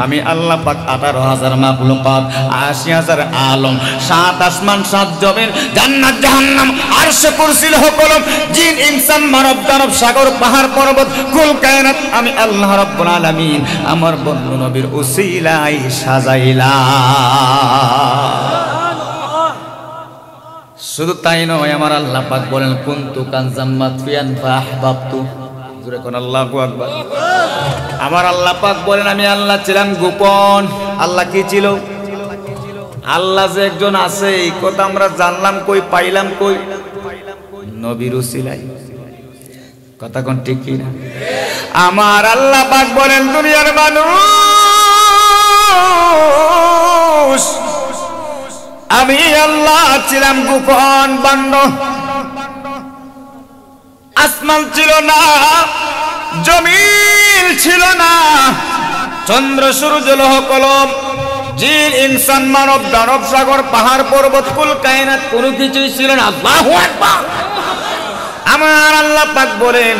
আমি আল্লাহ পাক 18,000 মাখলুকাত 80,000 আলম 7 আসমান 7 জমিন জান্নাত জাহান্নাম আরশ কুরসি লৌহ কলম জিন ইনসান মানব দানব সাগর পাহাড় পর্বত কুল কায়নাত আমি আল্লাহ রাব্বুল আলামিন আমার বন্ধু নবীর উসিলায় সাজাইলাম। শুধু তাই নয়, আমার আল্লাহ পাক বলেন কুনতু কানজাম মাতফিয়ান ফাহবাবতু, জোরে কোন আল্লাহু আকবার। আমার আল্লাহ পাক বলেন আমি আল্লাহ ছিলাম গোপন। আল্লাহ কি ছিল? আল্লাহ যে একজন আছে এই কথা আমরা জানলাম কই, পাইলাম কই? নবীর উসিলায়। কথা কোন ঠিক কি না? আমার আল্লাহ পাক বলেন দুনিয়ার মানুষ আমি আল্লাহ ছিলাম গোপন বান্দ। আসমান ছিল না, জমিন ছিল না, চন্দ্র সূর্য লৌহ কলম জিন ইনসান মানব দানব সাগর পাহাড় পর্বত কুল কায়নাত কোনো কিছুই ছিল না। আল্লাহু আকবার। আমার আল্লাহ পাক বলেন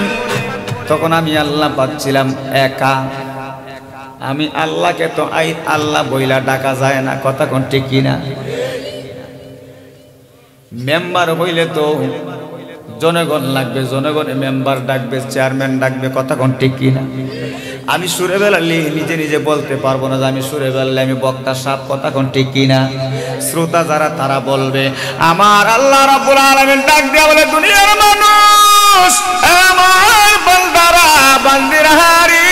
তখন আমি আল্লাহ পাক ছিলাম একা। আমি আল্লাহকে তো আল্লাহ বইলা ডাকা যায় না। কথা কোন ঠিক কি না? মেম্বার হইলে তো জনগণ লাগবে, জনগণে মেম্বার ডাকবে, চেয়ারম্যান ডাকবে। কথা কোন ঠিক কি না? আমি সুরে বেলালে নিজে নিজে বলতে পারবো না যে আমি সুরে বেলালে আমি বক্তা সাপ। কথা কোন ঠিক কি না? শ্রোতা যারা তারা বলবে। আমার আল্লাহ রাব্বুল আলামিন ডাক দিয়া বলে দুনিয়ার মানুষ আমার বান্দারা বান্দিরা হারি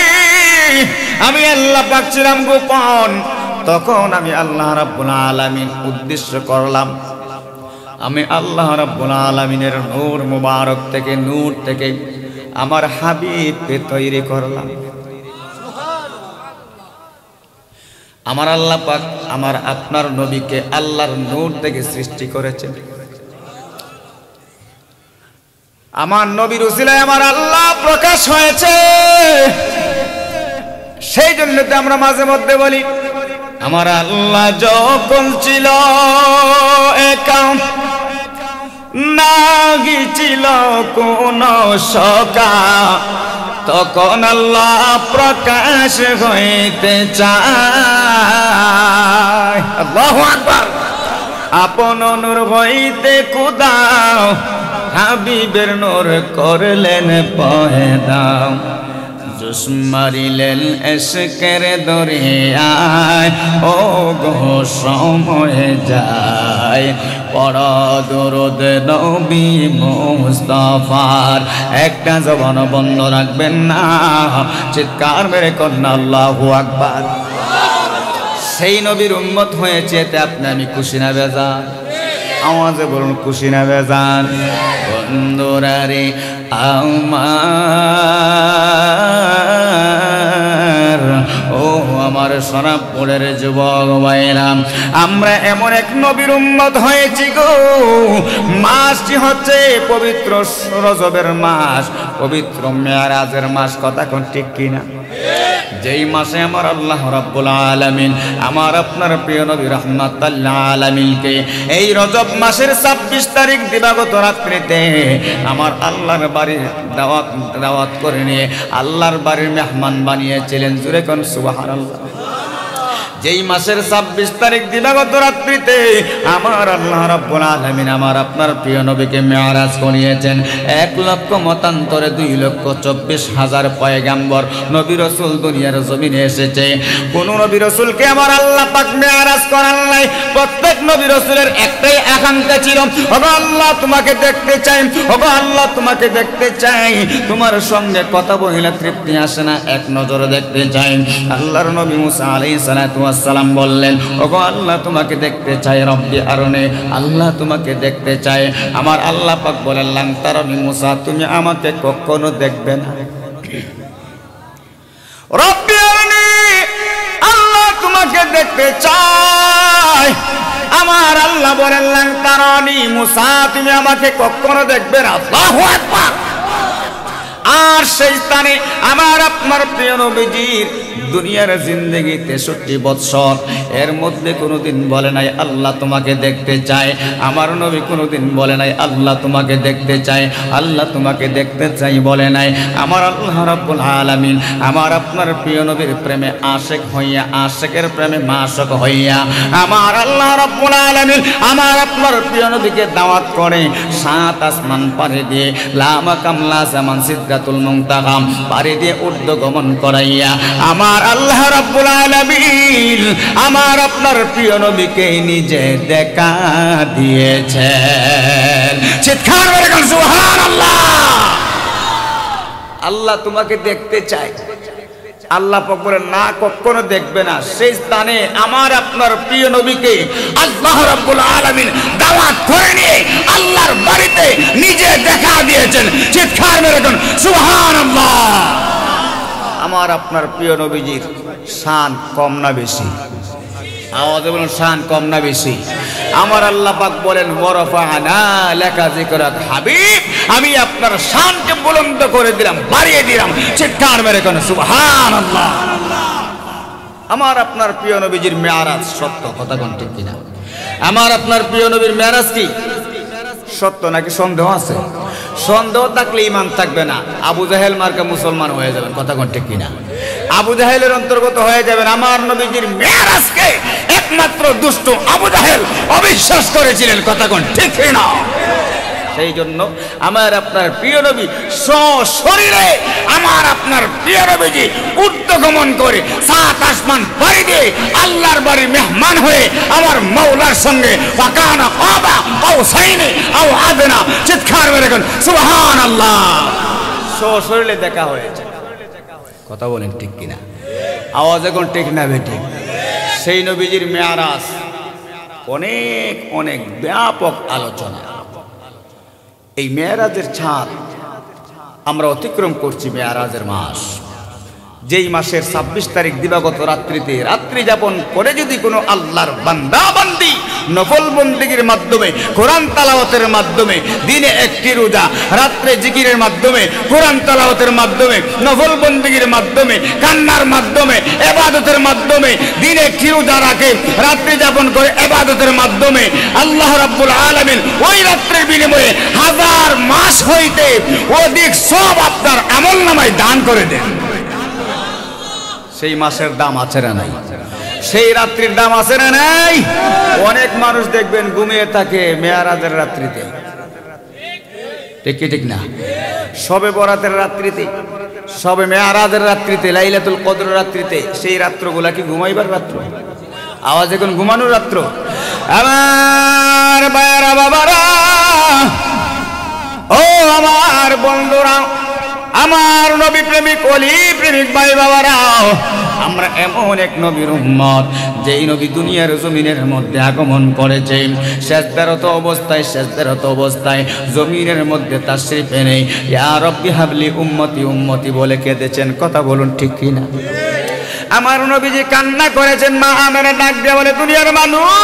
আমি আল্লাহ পাক ছিলাম গোপন। তখন আমি আল্লাহ রাব্বুল আলামিন উদ্দেশ্য করলাম আমি আল্লাহ রাব্বুল আলামিনের নূর মুবারক থেকে নূর থেকে আমার হাবিবকে তৈরি করলাম। আমার আল্লাহ পাক আমার আপনার নবীকে আল্লাহর নূর থেকে সৃষ্টি করেছেন। আমার নবীর উসিলায় আমার আল্লাহ প্রকাশ হয়েছে। সেই জন্য তো আমরা মাঝে মধ্যে বলি আমার আল্লাহ যখন ছিল একা না গিয়েছিল কোন সকা তখন আল্লাহ প্রকাশ হইতে চায়। আল্লাহু আকবার। আপন নূর হইতে খুদা হাবিবের নূর করলেন পয়দা জোশ মারিলেন এশকের দরিয়ায় ও গো সময় যায় পড় দরুদ নবী মুস্তাফার। একটা জবান বন্ধ রাখবেন না, চিৎকার মেরে কন্যা আল্লাহু আকবার। সেই নবীর উম্মত হয়েছে এতে আপনি আমি খুশি না বেজান? আওয়াজে বলুন খুশি না বেজান? বন্ধুরা রে আমার ও আমার সোনাপুরের যুবক ভাইরা, আমরা এমন এক নবীর উম্মত হয়েছি গো। মাসটি হচ্ছে পবিত্র রজবের মাস, পবিত্র মেরাজের মাস। কথা কোন ঠিক কিনা? যেই মাসে আমার আল্লাহ রাব্বুল আলামিন আমার আপনার প্রিয় নবী রাহমাতুল আলামিনকে এই রজব মাসের 26 তারিখ দিবাগত রাত্রিতে আমার আল্লাহর বাড়ির দাওয়াত করে নিয়ে আল্লাহর বাড়ির মেহমান বানিয়েছিলেন। জোরে কোন সুবহানাল্লাহ। যেই মাসের 26 তারিখ দিবাগত রাত্রিতে আমার আল্লাহ রাব্বুল আলামিন আমার আপনার প্রিয় নবীকে মেরাজ করিয়েছেন। 1 লক্ষ মতান্তরে 2,24,000 পয়গাম্বর নবী রাসূল দুনিয়ার জমিনে এসেছে। কোন নবী রাসূলকে আমার আল্লাহ পাক মেরাজ করান নাই। প্রত্যেক নবী রাসূলের একটাই আকাঙ্ক্ষা ছিল, ওগো আল্লাহ তোমাকে দেখতে চাই, ওগো আল্লাহ তোমাকে দেখতে চাই। তোমার সঙ্গে কথা বলে তৃপ্তি আসে না, এক নজরে দেখতে চাই। আল্লাহর নবী মুসা আলাইহিস সালাম বললেন ওগো আল্লাহ তোমাকে দেখতে চাই রব্বি আরনি, আল্লাহ তোমাকে দেখতে চাই। আমার আল্লাহ পাক বলেন লান তারানি মুসা তুমি আমাকে কখনো দেখবে না। রব্বি আরনি আল্লাহ তোমাকে দেখতে চাই। আমার আল্লাহ বলেন লান তারানি মুসা তুমি আমাকে কখনো দেখবে না। আল্লাহু আকবার। আর সেই স্থানে আমার আপনার প্রিয় নবীজির দুনিয়ার জিন্দেগি 63 বৎসর, এর মধ্যে কোনোদিন বলে নাই আল্লাহ তোমাকে দেখতে চায়। আমার নবী কোনোদিন বলে নাই আল্লাহ তোমাকে দেখতে চায়, আল্লাহ তোমাকে দেখতে চাই বলে নাই। আমার আল্লাহ রাব্বুল আলামিন আমার আপনার প্রিয় নবীর প্রেমে আশিক হইয়া, আশিকের প্রেমে মাশুক হইয়া আমার আল্লাহ রাব্বুল আলামিন আমার আপনার প্রিয় নবীকে দাওয়াত করে 7 আসমান পাড়ি দিয়ে লা মাকাম লা জামান সিদরাতুল মুনতাহা পাড়ি দিয়ে ঊর্ধ্বগমন করাইয়া আমার আল্লাহ রাব্বুল আলামিন আমার আপনার প্রিয় নবীকে নিজে দেখা দিয়েছেন। চিৎকার করে বলুন সুবহানাল্লাহ। আল্লাহ তোমাকে দেখতে চায়। আল্লাহ পাক বলেন না, কখনো দেখবে না। সেই স্থানে আমার আপনার প্রিয় নবীকে আল্লাহ রাব্বুল আলামিন দাওয়াত করে নিয়ে আল্লাহর বাড়িতে নিজে দেখা দিয়েছেন। চিৎকার মেরে বলুন সুবহানাল্লাহ। আমার আপনার প্রিয় নবীজির শান কম না বেশি? আওয়াজে বলুন শান কম না বেশি? আমার আল্লাহ পাক বলেন ওয়ারাফা'না লাকা যিকরাক হাবিব, আমি আপনার শানকে বুলন্দ করে দিলাম, বাড়িয়ে দিলাম। চিৎকার মেরে কোন সুবহানাল্লাহ। আমার আপনার প্রিয় নবীজির মেরাজ সত্য, কথা কোন ঠিক কিনা? আমার আপনার প্রিয় নবীর মেরাজ কি সত্য নাকি সন্দেহ আছে? সন্দেহ থাকলে ঈমান থাকবে না। আবু জাহেল মার্কা মুসলমান হয়ে যাবেন, কথা কোন ঠিক কিনা? আবু জাহেলের অন্তর্গত হয়ে যাবেন। আমার নবীজির মেরাজকে একমাত্র দুষ্ট আবু জাহেল অবিশ্বাস করেছিলেন, কথা কোন ঠিক কিনা? সেই জন্য আমার আপনার প্রিয় নবী সশরীরে আমার আপনার প্রিয় নবীজি ঊর্ধ্বগমন করে 7 আসমান পাড়ি দিয়ে আল্লাহর বাড়ির মেহমান হয়ে আমার মাওলার সঙ্গে ওয়াকানা কাবা কাউসাইনি আও আদনা। চিৎকার মেরে বলুন সুবহানাল্লাহ। সশরীরে দেখা হয়েছে, কথা বলেন ঠিক কিনা? আওয়াজ এখন ঠিক না বেঠিক? সেই নবীজির মেরাজ অনেক অনেক ব্যাপক আলোচনা। এই মেরাজের ছাদ আমরা অতিক্রম করছি, মেরাজের মাস। যেই মাসের 26 তারিখ দিবাগত রাত্রিতে রাত্রি যাপন করে যদি কোনো আল্লাহর বান্দা বান্দি নফল বন্দেগীর মাধ্যমে, কোরআন তেলাওয়াতের মাধ্যমে, দিনে একটি রোজা, রাত্রে জিকিরের মাধ্যমে, কোরআন তেলাওয়াতের মাধ্যমে, নফল বন্দেগীর মাধ্যমে, কান্নার মাধ্যমে, ইবাদতের মাধ্যমে, দিনে একটি রোজা রাখে, রাত্রি যাপন করে ইবাদতের মাধ্যমে আল্লাহ রাব্বুল আলামিন ওই রাত্রির বিনিময়ে 1000 মাস হইতে অধিক সব আপনার আমলনামায় দান করে দেন। সেই মাসের দাম আছে না নাই? সেই রাত্রির দাম আছে না নাই? অনেক মানুষ দেখবেন ঘুমিয়ে থাকে মেরাজের রাত্রিতে, ঠিক কি ঠিক না? শবে বরাতের রাত্রিতে, শবে মেরাজের রাত্রিতে, লাইলাতুল কদরের রাত্রিতে। সেই রাত্রগুলা কি ঘুমাইবার রাত্র? আওয়াজ এখন ঘুমানোর রাত্র? আমার বাবারা, বাবারা, ও আমার বন্ধুরা, আমার নবী প্রেমিক ওলি প্রেমিক ভাই বাবারা, আমরা এমন এক নবীর উম্মত যেই নবী দুনিয়ার জমিনের মধ্যে আগমন করেছে সেজদারত অবস্থায় জমিনের মধ্যে তাশরীফ নেই। ইয়া রাব্বি হাবলি উম্মতি উম্মতি বলে কেঁদেছেন, কথা বলুন ঠিক কিনা? আমার নবীজি কান্না করেছেন। মা আমেনা ডাক দিয়ে বলে, দুনিয়ার মানুষ,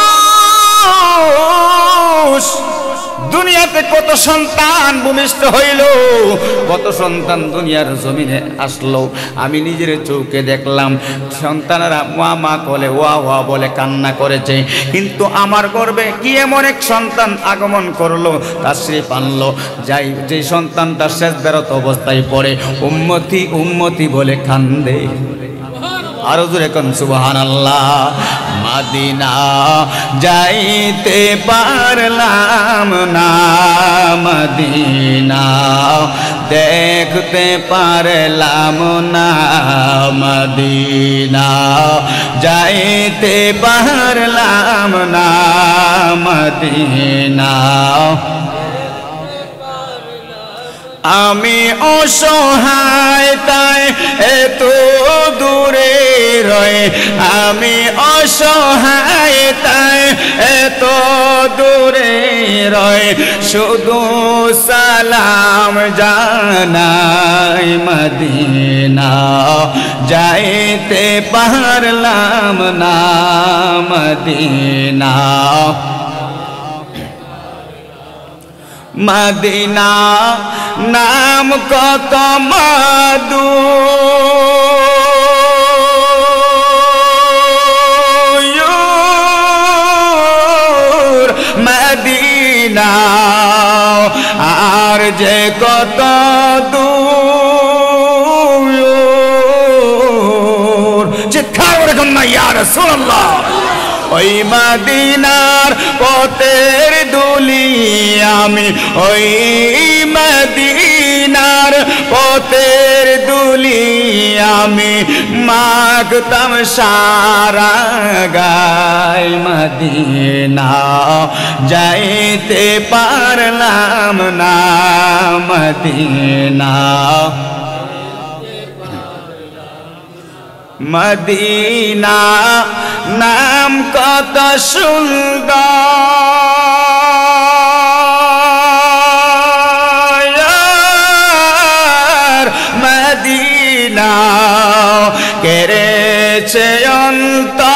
দুনিয়াতে কত সন্তান ভূমিষ্ঠ হইল, কত সন্তান দুনিয়ার জমিনে আসলো, আমি নিজের চোখে দেখলাম। সন্তানেরা মা মা বলে, ওয়া ওয়া বলে কান্না করেছে, কিন্তু আমার গর্বে কি এমন এক সন্তান আগমন করলো, তাশরীফ আনলো, যে সন্তানটা সেজদারত অবস্থায় পড়ে উম্মতি উম্মতি বলে কান্দে। আরো জোরে কোন সুবহানাল্লাহ। মদিনা যাইতে পারলাম না, মদিনা দেখতে পারলাম না, মদিনা যাইতে পারলাম না, মদিনা আমি অসহায় তাই এত দূরে রয়ে, আমি অসহায় তাই এত দূরে রয়ে, শুধু সালাম জানাই মদিনা যাইতে পারলাম না, মদিনা মদিনা নাম কত মধু, কত দূর চিৎকার করে কন্যা ইয়া রাসূলুল্লাহ ওই মদিনার পথের ধুলি আমি ওই মদিনার পথের ধুলি আমি মাগতাম সারা গায় মদিনা যাইতে পারলাম না মদিনা মদিনা নাম কত সুন্দর মদিনা কেড়েছে অন্তর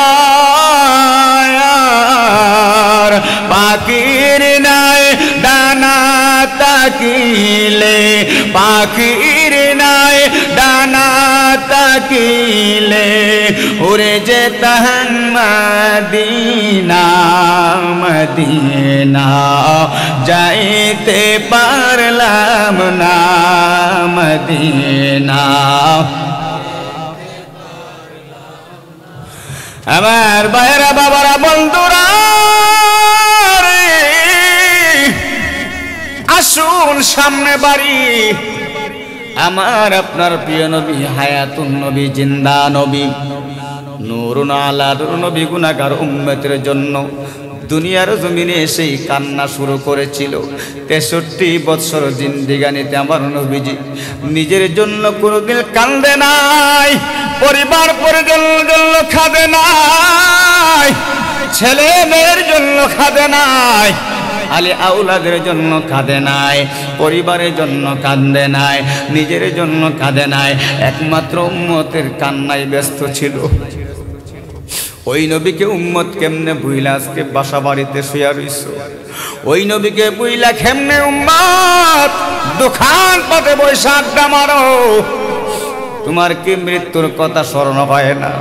পাখির নাই ডানা তাকিলে পাখির নাই ডানা তাকিলে উড়ে যেতাম মদিনা মদিনা যাইতে পারলাম না মদিনা আমার ভাইরা বাবারা বন্ধুরা আসুন সামনে বাড়ি আমার আপনার প্রিয় নবী হায়াতুন নবী জিন্দা নবী নূরুন আলা নূর নবী গুনাহগার উম্মতের জন্য দুনিয়ার জমিনে সেই কান্না শুরু করেছিল 63 বছর জিন্দেগানিতে আমার নবীজি নিজের জন্য কোনোদিন কান্দে নাই পরিবার পরিজনের জন্য কাঁদে নাই ছেলে মেয়ের জন্য কাঁদে নাই আলী আউলাদের জন্য কাঁদে নাই পরিবারের জন্য কাঁদে নাই নিজের জন্য কাঁদে নাই একমাত্র উম্মতের কান্নায় ব্যস্ত ছিল ওই নবীকে উম্মত কেমনে ভুইলা আজকে বাসা বাড়িতে শুয়া রইছো ওই নবীকে ভুইলা কেমনে উম্মত দোকান পাতে বসে আড্ডা মারো তোমার কি মৃত্যুর কথা স্মরণ হয় না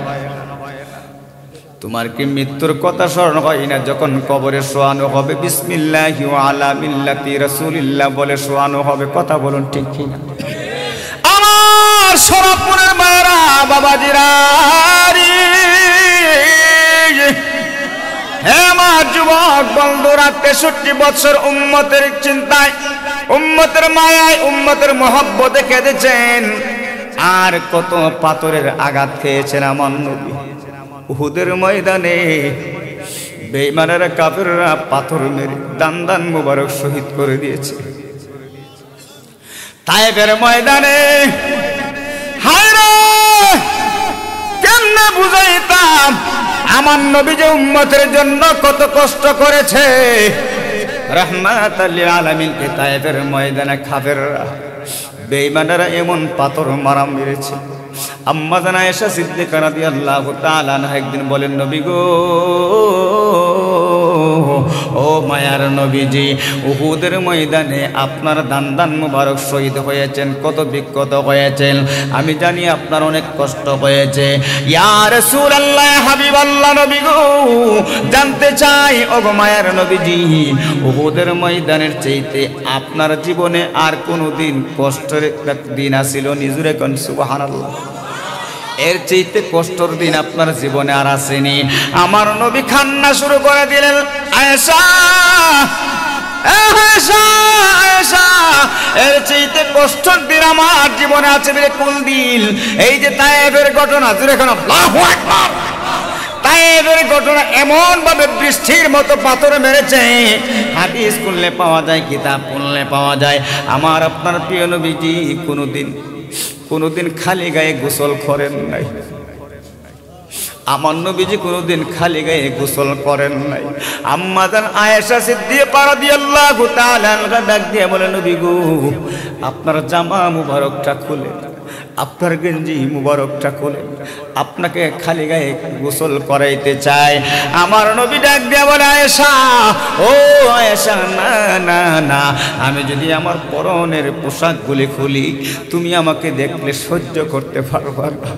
তোমার কি মৃত্যুর কথা স্মরণ হয় না যখন কবরে শোয়ানো হবে বিসমিল্লাহি ওয়া আলা মিল্লাতি রাসূলিল্লাহ বলে শোয়ানো হবে কথা বলুন ঠিক কি না আমার সরপুরের মায়েরা বাবাজিরা হে আমার যুবক বন্ধুরা 63 বছর উম্মতের চিন্তায় উম্মতের মায়ায় উম্মতের মহব্বতে কেঁদেছেন আর কত পাথরের আঘাত খেয়েছেন আমার নবী উহুদের ময়দানে বেঈমানেরা কাফেররা পাথর মেরে দান দান মুবারক শহীদ করে দিয়েছে তায়েফের ময়দানে হায় রে কেমনে বুঝাইতাম আমার নবী যে উম্মতের জন্য কত কষ্ট করেছে রাহমাতাল লিল আলামিন কে তায়েফের ময়দানে কাফেররা বেঈমানেরা এমন পাথর মারা মেরেছে আম্মা জান আয়েশা সিদ্দিকা রাদিয়াল্লাহু তাআলা আনহা একদিন বলেন নবী গো ও মায়ার নবীজি উহুদের ময়দানে আপনার দান দান মুবারক শহীদ হয়েছেন কত বিক্ষত হয়েছেন আমি জানি আপনার অনেক কষ্ট হয়েছে ইয়া রাসূলুল্লাহ হাবিবাল্লাহ নবী গো জানতে চাই ও মায়ার নবীজি উহুদের ময়দানের চাইতে আপনার জীবনে আর কোনোদিন কষ্টের দিন আসিল নিজুরে কোন সুবহানাল্লাহ এর চাইতে কষ্টের দিন আপনার জীবনে আর আসেনি আমার নবী কান্না শুরু করে দিলেন আয়েশা আয়েশা আয়েশা এর চাইতে কষ্টের দিন আমার জীবনে আছে বলে কোন দিন এই যে তায়েফের ঘটনা যেখানে আল্লাহু আকবার তায়েফের ঘটনা এমন ভাবে বৃষ্টির মতো পাথর মেরেছে হাদিস পড়লে পাওয়া যায় কিতাব পড়লে পাওয়া যায় আমার আপনার প্রিয় নবীজি কোনোদিন খালি গায়ে গোসল করেন নাই আমার নবীজি কোনোদিন খালি গায়ে গোসল করেন নাই আম্মা জান আয়েশা সিদ্দিকা রাদিয়াল্লাহু তাআলা আনহা ডাক দিয়ে বলে নবী গো আপনার জামা মুবারকটা খুলে আপনার গেঞ্জি মুবারকটা খুলে আপনাকে খালি গায়ে গোসল করাইতে চাই আমার নবী ডাক দিয়ে বলে আয়েশা ও আয়েশা না না না আমি যদি আমার পরনের পোশাকগুলি খুলি তুমি আমাকে দেখলে সহ্য করতে পারবা না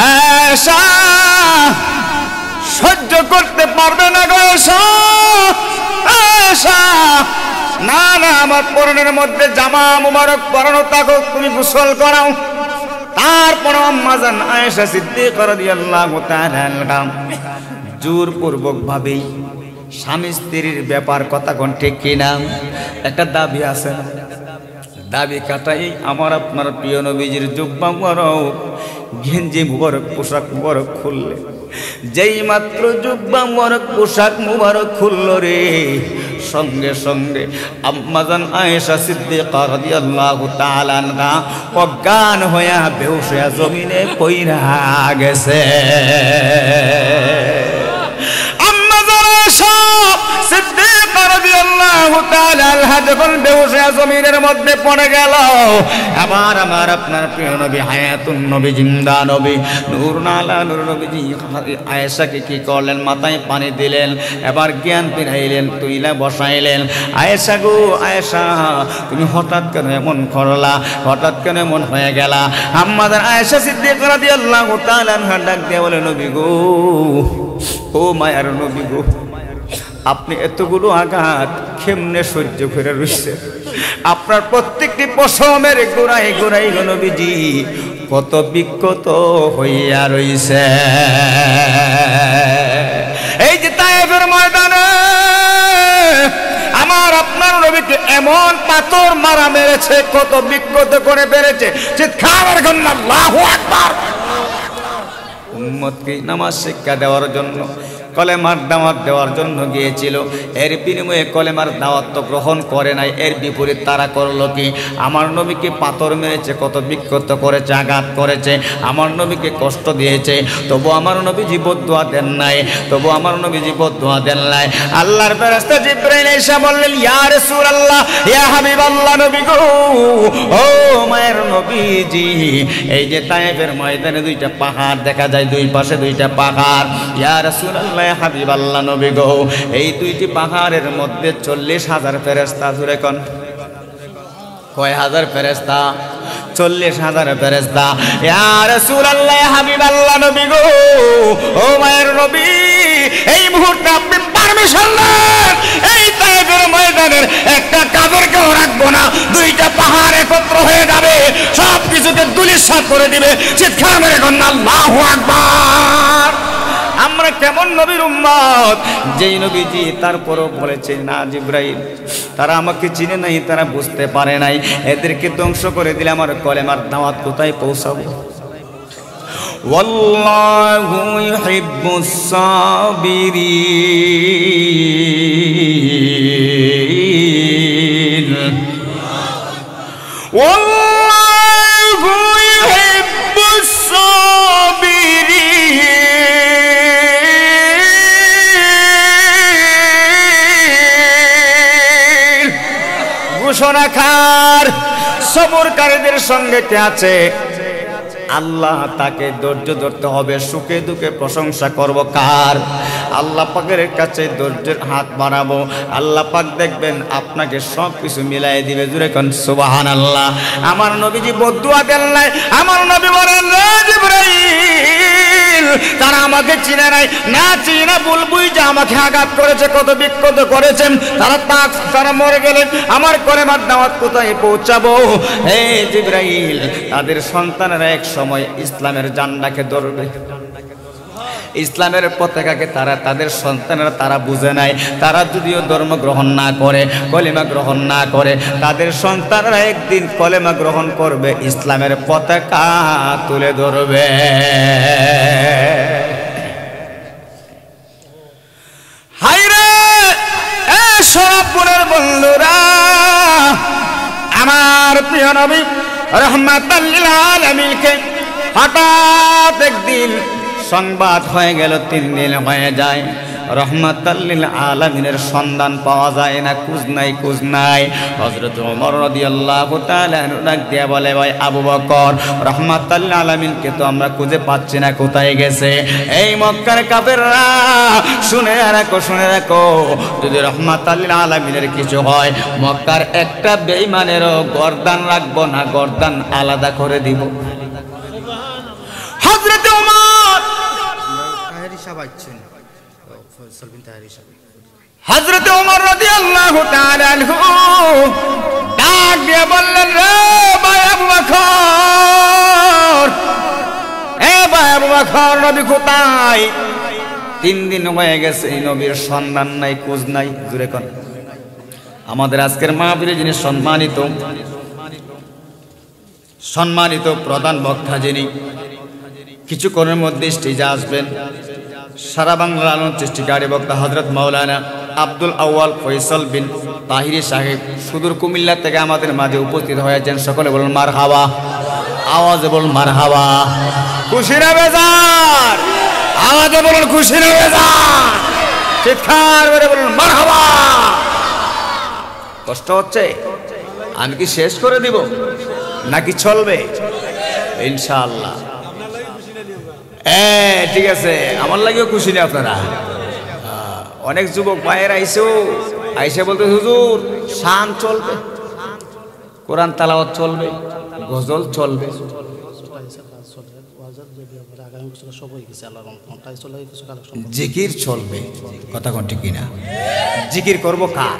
আয়েশা সহ্য করতে পারবে না গো আয়েশা আয়েশা না না, আমার পরনের মধ্যে জামা মুবারক পরানো থাকুক, তুমি গোসল করাও। তারপর আম্মা জান আয়েশা সিদ্দিকা রাদিয়াল্লাহু তাআলা আনহা জোরপূর্বক ভাবেই স্বামী স্ত্রীর ব্যাপার কথা কোন ঠিক কিনা, একটা দাবি আছে না, দাবি কাটাই আমার আপনার প্রিয় নবীজির জুব্বা মুবারক গেঞ্জি মুবারক পোশাক মুবারক খুললে, যেই মাত্র জুব্বা মুবারক পোশাক মুবারক খুলল রে, সঙ্গে সঙ্গে আম্মা জান আয়েশা সিদ্দিকা রাদিয়াল্লাহু তাআলা আনহা অজ্ঞান হইয়া বেহুশ হইয়া জমিনে পইরা গেছে। আম্মা জান আয়েশা সিদ্দিকা রাদিয়াল্লাহু তাআলা আনহা যখন বেহুশ হইয়া জমিনের মধ্যে পড়ে গেল, আবার আমার আপনার প্রিয় নবী হায়াতুন নবী জিন্দা নবী নূরুন আলা নূর নবীজি আয়েশাকে কি করলেন, মাথায় পানি দিলেন, এবার জ্ঞান ফিরাইলেন, তুইলা বসাইলেন। আয়েশা গো আয়েশা, তুমি হঠাৎ কেন এমন করলা, হঠাৎ কেন এমন হয়ে গেলা? আম্মা জান আয়েশা সিদ্দিকা রাদিয়াল্লাহু তাআলা আনহা ডাক দিয়ে বলে, নবী গো, ও মায়ার নবী গো, আপনি এতগুলো আঘাত কেমনে সহ্য করে রয়েছে? আপনার প্রত্যেকটি পশমের গোড়ায় গোড়ায় নবীজি কত বিক্ষত হইয়া রইছে। এই যে তায়েফের ময়দানে আমার আপনার নবীকে এমন পাথর মারা মেরেছে, কত বিক্ষত করে বেড়েছে, চিৎকার করে আল্লাহু আকবার। উম্মতকে নামাজ শিক্ষা দেওয়ার জন্য, কলেমার দাওয়াত দেওয়ার জন্য গিয়েছিল, এর বিনিময়ে কলেমার দাওয়াত তো গ্রহণ করে নাই, এর বিপরীত তারা করলো কি, আমার নবীকে পাথর মেরেছে, কত বিক্ষত করেছে, আঘাত করেছে, আমার নবীকে কষ্ট দিয়েছে, তবু আমার নবীজি বদদুয়া দেন নাই, তবু আমার নবীজি বদদুয়া দেন নাই। আল্লাহর ফেরেশতা জিবরাইল এসে বললেন, ইয়া রাসূলুল্লাহ, ইয়া হাবিবাল্লাহ, নবী গো, ও মায়ের নবীজি, এই যে তায়েফের ময়দানে দুইটা পাহাড় দেখা যায়, দুই পাশে দুইটা পাহাড়, ইয়া রাসূলুল্লাহ, হাবিবাল্লাহ নবী গো, এই দুইটি পাহাড়ের মধ্যে 40,000 ফেরেশতা, জুড়ে কোন কয় হাজার ফেরেশতা? 40,000 ফেরেশতা। ইয়া রাসূলুল্লাহ, হাবিবাল্লাহ নবী গো, ও মায়ের নবী, এই মুহূর্তে আপনি পারমিশন দেন, এই তায়েফের ময়দানের একটা কাফেরকেও রাখবো না, দুইটা পাহাড় একত্র হয়ে যাবে, সব কিছুকে দুলিশাত করে দিবে, চিৎকার মেরে বলুন আল্লাহু আকবার। আমরা কেমন নবীর উম্মত, যেই নবীজি তারপরও বলেছে না জিবরাইল, তারা আমাকে চিনে নাই, তারা বুঝতে পারে নাই, এদেরকে ধ্বংস করে দিলে আমার কলেমার দাওয়াত কোথায় পৌঁছাবো? ওয়াল্লাহু ইউহিব্বুস সাবিরিন, ওয়াল্লাহু ইউহিব্বুস সাবিরিন। ঘোষণাকার সবরকারীদের সঙ্গে কে আছে? আল্লাহ, তাকে ধৈর্য ধরতে হবে, সুখে দুঃখে প্রশংসা করব কার? আল্লাহ পাকের কাছে ধৈর্যের হাত বাড়াবো, আল্লাহ পাক দেখবেন আপনাকে সব কিছু মিলাই দিবে, জুড়ে কোন সুবহানাল্লাহ। আমার নবীজি বদদুয়া দেন নাই, আমার নবী বলেন, জিবরাইল, তারা আমাকে চিনে নাই, না চিনে বলবই যে আমাকে আঘাত করেছে, কত বিক্ষত করেছেন, তারা মরে গেলেন, আমার কলেমার দাওয়াত কোথায় পৌঁছাবো? হে জিবরাইল, তাদের সন্তানেরা এক সময় ইসলামের জান্ডাকে ধরবে, ইসলামের পতাকাকে তাদের সন্তানেরা তারা বুঝে নাই, তারা যদিও ধর্ম গ্রহণ না করে, কলেমা গ্রহণ না করে, তাদের সন্তানরা একদিন কলেমা গ্রহণ করবে, ইসলামের পতাকা তুলে ধরবে। হায়রে এ সরাপুরের বন্ধুরা, আমার প্রিয় নবী রাহমাতাল লিল আলামিনকে হঠাৎ একদিন সংবাদ হয়ে গেল, 3 দিন হয়ে যায়, রহমাতাল লিল আলামিনের সন্ধান পাওয়া যায় না, খোঁজ নাই। হযরত ওমর রাদিয়াল্লাহু তাআলা ডাক দিয়ে বলে, ভাই আবু বকর, রহমাতাল লিল আলামিনকে তো আমরা খুঁজে পাচ্ছি না, কোথায় গেছে? এই মক্কার কাফেররা শুনে রাখো, যদি রহমাতাল লিল আলামিনের কিছু হয়, মক্কার একটা বেঈমানেরও গর্দান রাখবো না, গর্দান আলাদা করে দিব। হযরত ওমর হযরত ওমর রাদিয়াল্লাহু তাআলা আনহু ডাক দিয়ে বললেন, রে ভাই আবু বকর, এ ভাই আবু বকর, নবী কোথায়? 3 দিন হয়ে গেছে, নবীর সন্ধান নাই, খোঁজ নাই। জুরে কোন আমাদের আজকের মাহফিলে যিনি সম্মানিত প্রধান বক্তা, যিনি কিছুক্ষণের মধ্যে স্টেজে আসবেন, সারা বাংলার আলোড়ন সৃষ্টিকারী বক্তা হযরত মাওলানা আব্দুল আউয়াল ফয়সাল বিন তাহিরি সাহেব সুদূর কুমিল্লা থেকে আমাদের মাঝে উপস্থিত হয়েছেন। সকলে বলুন মারহাবা, আওয়াজে বলুন মারহাবা। খুশি না বেজার? আওয়াজে বলুন খুশি না বেজার? চিৎকার করে বলুন মারহাবা। কষ্ট হচ্ছে? আমি কি শেষ করে দিব নাকি চলবে? ইনশাআল্লাহ। ঠিক আছে, আমার লাগেও খুশি নেই আপনারা। অনেক যুবক ভাইয়ের আইসে বলতে, হুজুর শান চলবে, কোরআন তেলাওয়াত চলবে, গজল চলবে, জিকির চলবে। কথা কোন ঠিক কিনা? জিকির করবো কার?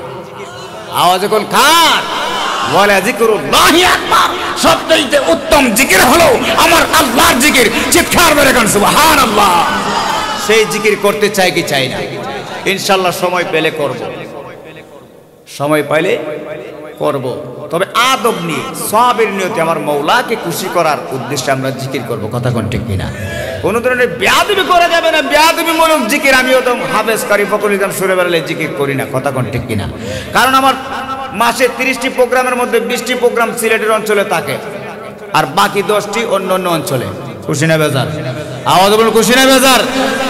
আওয়াজে কোন কার? ওয়ালা যিকরুল্লাহি আকবার। সবচেয়ে উত্তম জিকির হলো আমার আল্লাহর জিকির। চিৎকার করে কোন সুবহানাল্লাহ। সেই জিকির করতে চাই কি চাই না? ইনশাআল্লাহ সময় পেলে করব, সময় পাইলে করব। তবে আদব নিয়ে, সওয়াবের নিয়তে, আমার মওলাকে খুশি করার উদ্দেশ্যে আমরা জিকির করব। কথা কোন ঠিক কিনা? কোন ধরনের বেয়াদবি করা যাবে না। বেয়াদবিমূলক জিকির আমিও তো হাফেজ কারি ফখরুল ইসলাম সুরে বেড়ালে জিকির করি না। কথা কোন ঠিক কিনা? কারণ আমার মাসে 30টি প্রোগ্রামের মধ্যে 20টি প্রোগ্রাম সিলেটের অঞ্চলে থাকে, আর বাকি 10টি অন্য অন্য অঞ্চলে। খুশি না বেজার? আওয়াজ বলুন খুশি না বেজার?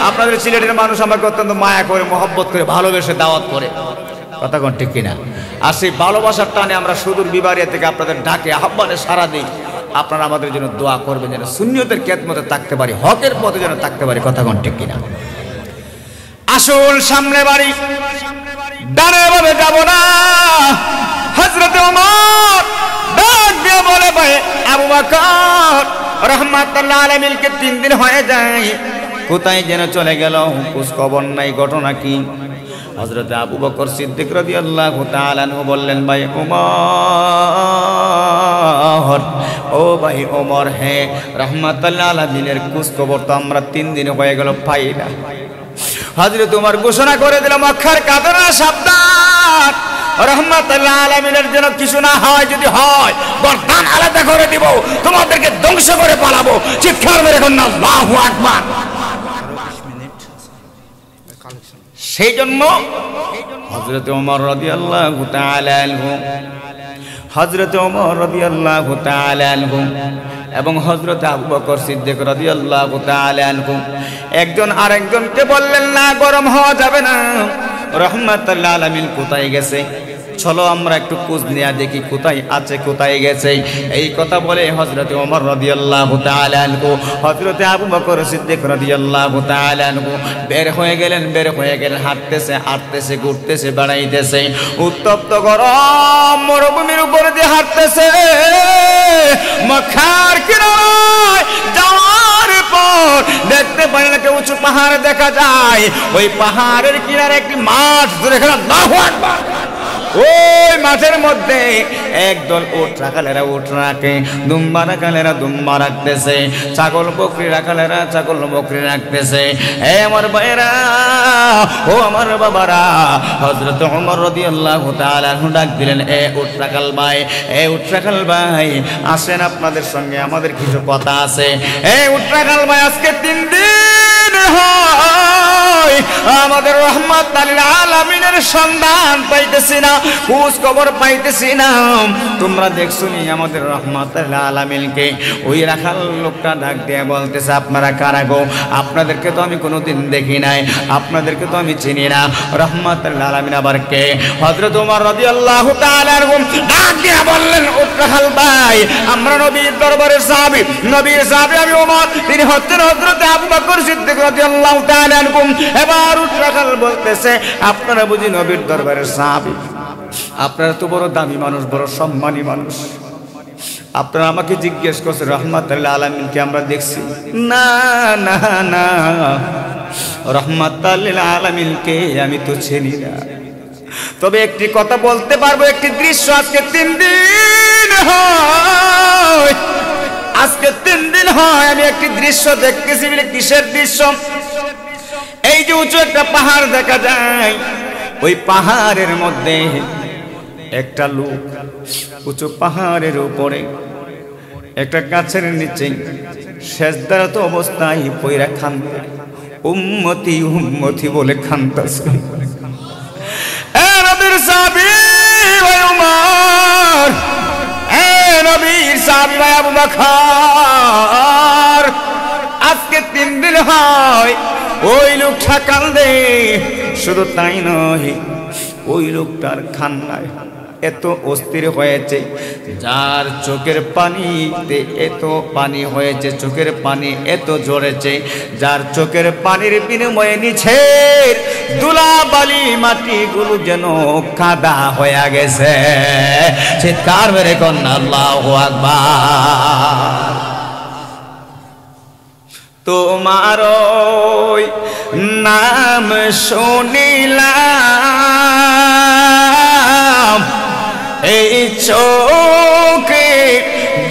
আপনাদের সিলেটের মানুষ আমাকে অত্যন্ত মায়া করে, মহব্বত করে, ভালোবেসে দাওয়াত করে। কথা কোন ঠিক কিনা? আর সেই ভালোবাসার টানে আমরা সুদূর বিবারিয়া থেকে আপনাদের ডাকে, আহ্বানে সাড়া দিই। আপনারা আমাদের জন্য দোয়া করবেন যেন সুন্নিয়তের খেদমতে থাকতে পারি, হকের পথে যেন থাকতে পারি। কথা কোন ঠিক কিনা? আসল সামনে বাড়ি, ডানে ভাবে যাব না। হযরত ওমর ডাক দিয়ে বলে, ভাই আবু বকর রাহমাতুল্লাহ আলাইহিকে 3 দিন হয়ে যায়, কোথায় যেন চলে গেল, খোঁজ খবর নাই। ঘটনা কি? হযরত আবু বকর সিদ্দিক রাদিয়াল্লাহু তাআলা আনহু বললেন, ভাই ওমর, ও ভাই ওমর, হ্যাঁ রাহমাতুল্লাহ আলাইহির খোঁজ খবর তো আমরা 3 দিন হয়ে গেল পাই না। হযরত ওমর ঘোষণা করে দিল, মক্কার কাফেররা সাবধান, রাহমাতুল্লাহ আলাইহির জন্য কিছু না হয়, যদি হয় গর্দান আলাদা করে দিব, তোমাদেরকে ধ্বংস করে পালাবো। চিৎকার করে বলুন আল্লাহু আকবার। সেই জন্য হযরত ওমর রাদিয়াল্লাহু তাআলা আনহু এবং হযরত আবু বকর সিদ্দিক রাদিয়াল্লাহু তাআলা আনহু একজন আরেকজনকে বললেন, না, গরম হওয়া যাবে না। রাহমাতুল্লাহ আলামিন কোথায় গেছে? চলো আমরা একটু খোঁজ নিয়ে দেখি কোথায় আছে, কোথায় গেছে। এই কথা বলে হযরত ওমর রাদিয়াল্লাহু তাআলা আনহু, হযরত আবু বকর সিদ্দিক রাদিয়াল্লাহু তাআলা আনহু বের হয়ে গেলেন। হাঁটতেছে, ঘুরতেছে, বেড়াইতেছে। উত্তপ্ত গরম মরুভূমির উপর দিয়ে হাঁটতেছে। মক্কার কিনারায় যাওয়ার পর দেখতে পায় না উঁচু পাহাড় দেখা যায়। ওই পাহাড়ের কিনারে একটি মাঠ, ধরে গেল আল্লাহু আকবার। ওই মাঠের মধ্যে একদল উট রাখালেরা উট রাখে, দুম্বা রাখালেরা দুম্বা রাখতেছে, ছাগল বকরি রাখালেরা ছাগল বকরি রাখতেছে। হে আমার ভাইরা, ও আমার বাবারা, হযরত ওমর রাদিয়াল্লাহু তাআলা আনহু ডাক দিলেন, এ উট রাখাল ভাই, এ উট রাখাল ভাই, আসেন, আপনাদের সঙ্গে আমাদের কিছু কথা আছে। এ উট রাখাল ভাই, আজকে 3 দিন হয় আমাদের রাহমাতুল আলামিনের সন্ধান পাইতেছি না, খোঁজ খবর পাইতেছি না। তোমরা দেখছো নি আমাদের রাহমাতুল আলামিনকে? ওই রাখাল লোকটা ডাক দিয়ে বলতেছে, আপনারা কারা গো? আপনাদেরকে তো আমি কোনোদিন দেখি নাই, আপনাদেরকে তো আমি চিনি না। রাহমাতুল আলামিন আবার কে? হযরত ওমর রাদিয়াল্লাহু তাআলা আনহু ডাক দিয়ে বললেন, ও রাখাল ভাই, আমরা নবীর দরবারের সাহাবী, নবীর সাহাবী আমি ওমর, তিনি হচ্ছেন হযরত আবু বকর সিদ্দিক রাদিয়াল্লাহু তাআলা আনহু। এবার রাখাল বলতেছে, আপনারা বুঝি নবীর দরবারের সাহাবী? আপনারা তো বড় দামি মানুষ, বড় সম্মানী মানুষ। আপনারা আমাকে জিজ্ঞেস করছেন রাহমাতুল আলামিনকে আমরা দেখছি? না না না, রাহমাতুল আলামিনকে আমি তো চিনি না। তবে একটি কথা বলতে পারবো, একটি দৃশ্য আজকে 3 দিন হয়, আজকে 3 দিন হয় আমি একটি দৃশ্য দেখতেছি। বলে কিসের দৃশ্য? এই যে উঁচু একটা পাহাড় দেখা যায়, ওই পাহাড়ের মধ্যে একটা লোক উঁচু পাহাড়ের উপরে একটা গাছের নিচে সেজদারত অবস্থায় পয়রা খান্দে, উম্মতি উম্মতি বলে খান্দাছে। এ নবীর সাহাবী ভাই ওমর, এ নবীর সাহাবী ভাই আবু বকর, আজকে 3 দিন হয় ওই লোকটা কান্দে। শুধু তাই নয়, ওই লোকটার কান্নায় এত অস্থির হয়েছে, যার চোখের পানিতে এত পানি হয়েছে, চোখের পানি এত ঝরেছে, যার চোখের পানির বিনিময়ে নিচের ধুলাবালি মাটিগুলো যেন কাদা হয়ে গেছে। চিৎকার মেরে কন্যা আল্লাহু আকবার। তোমার নাম শুনিলাম, এই চোখে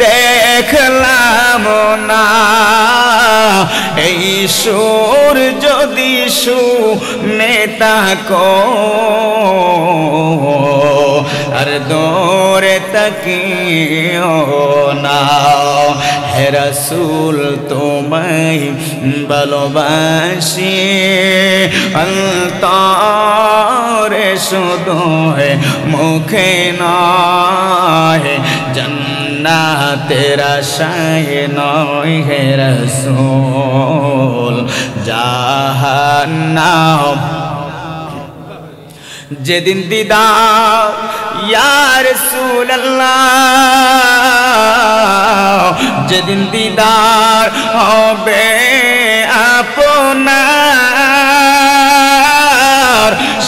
দেখলাম না, এই সুর যদি শুনে থাকো আর দূরে তাকিও না। হে রাসূল তোমায় ভালোবাসি, অন্তরে শুধু মুখে নয়, জান্নাতের আশায় নয় হে রাসূল, জাহান্নাম যেদিন দিদার ইয়া রাসূলুল্লাহ, যেদিন দিদার হবে আপনার,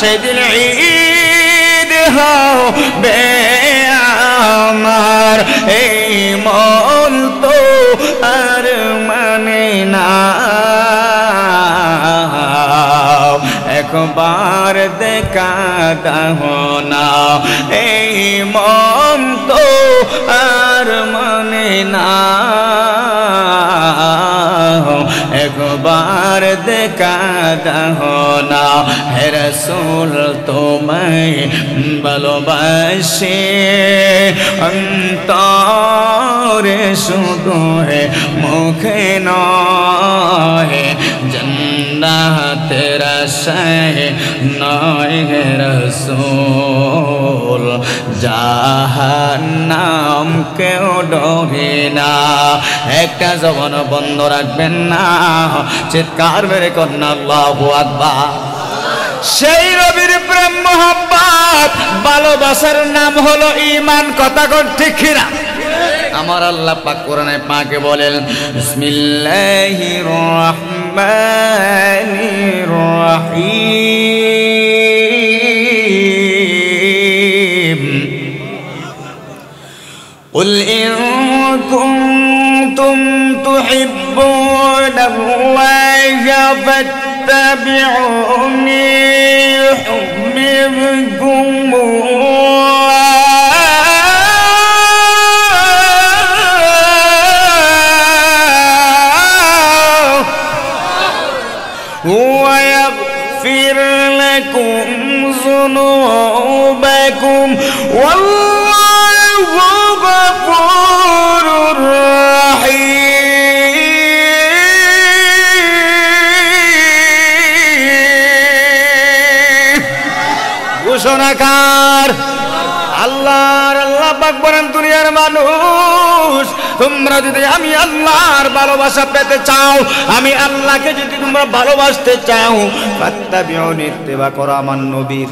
সেদিন ঈদ হবে আমার। এই মন তো আর মানে না, একবার দেখা দাও না, এই মন তো আর মানে না, একবার দেখা দাও না। হে রাসূল তোমায় ভালোবাসি, অন্তরে শুধু মুখে নয়, জান্নাতের আশায় নয় হে রাসূল, জাহান্নাম কেউ ডরে না। একটা জবান বন্ধ রাখবেন না, চিৎকার মেরে কন্যা আল্লাহু আকবার। সেই নবীর প্রেম মোহাব্বত ভালোবাসার নাম হলো ঈমান। কথা কোন ঠিক কিনা? আমার আল্লাহ পাক কোরআনে পাকে বলেন, বিসমিল্লাহির রহমানির রহিম, কুল ইন কুনতুম তুহিব্বুনাল্লাহা ফাত্তাবিউনি ইউহিব্বুকুমুল্লাহ ويغفر لكم ذنوبكم والله غفور رحيم। ঘোষণাকার আল্লাহ পাক বলেন, দুনিয়ার মানুষ তোমরা যদি আমি আল্লাহর ভালোবাসা পেতে চাও, আমি আল্লাহকে যদি তোমরা ভালোবাসতে চাও, ফাত্তাবিউনি, ইত্তেবা করো আমার নবীর,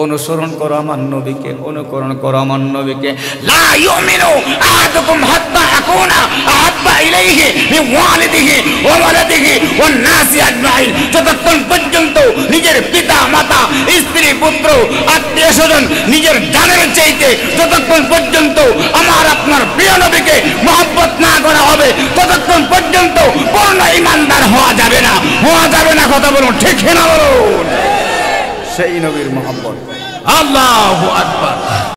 অনুসরণ করো আমার নবীকে, অনুকরণ করো আমার নবীকে। লা ইউমিনু আহাদুকুম হাত্তা আকুনা আহাব্বা ইলাইহি মিন ওয়ালিদিহি ওয়া ওয়ালাদিহি ওয়ান নাসি আজমাইন, যতক্ষণ পর্যন্ত নিজের পিতা মাতা স্ত্রী পুত্র আত্মীয় স্বজন নিজের জানের চাইতে যতক্ষণ পর্যন্ত আমার আপনার প্রিয় নবীকে মহব্বত না করা হবে, ততক্ষণ পর্যন্ত পূর্ণ ঈমানদার হওয়া যাবে না, হওয়া যাবে না। কথা বলুন ঠিক না বলুন? সেই নবীর মহব্বত। আল্লাহু আকবার।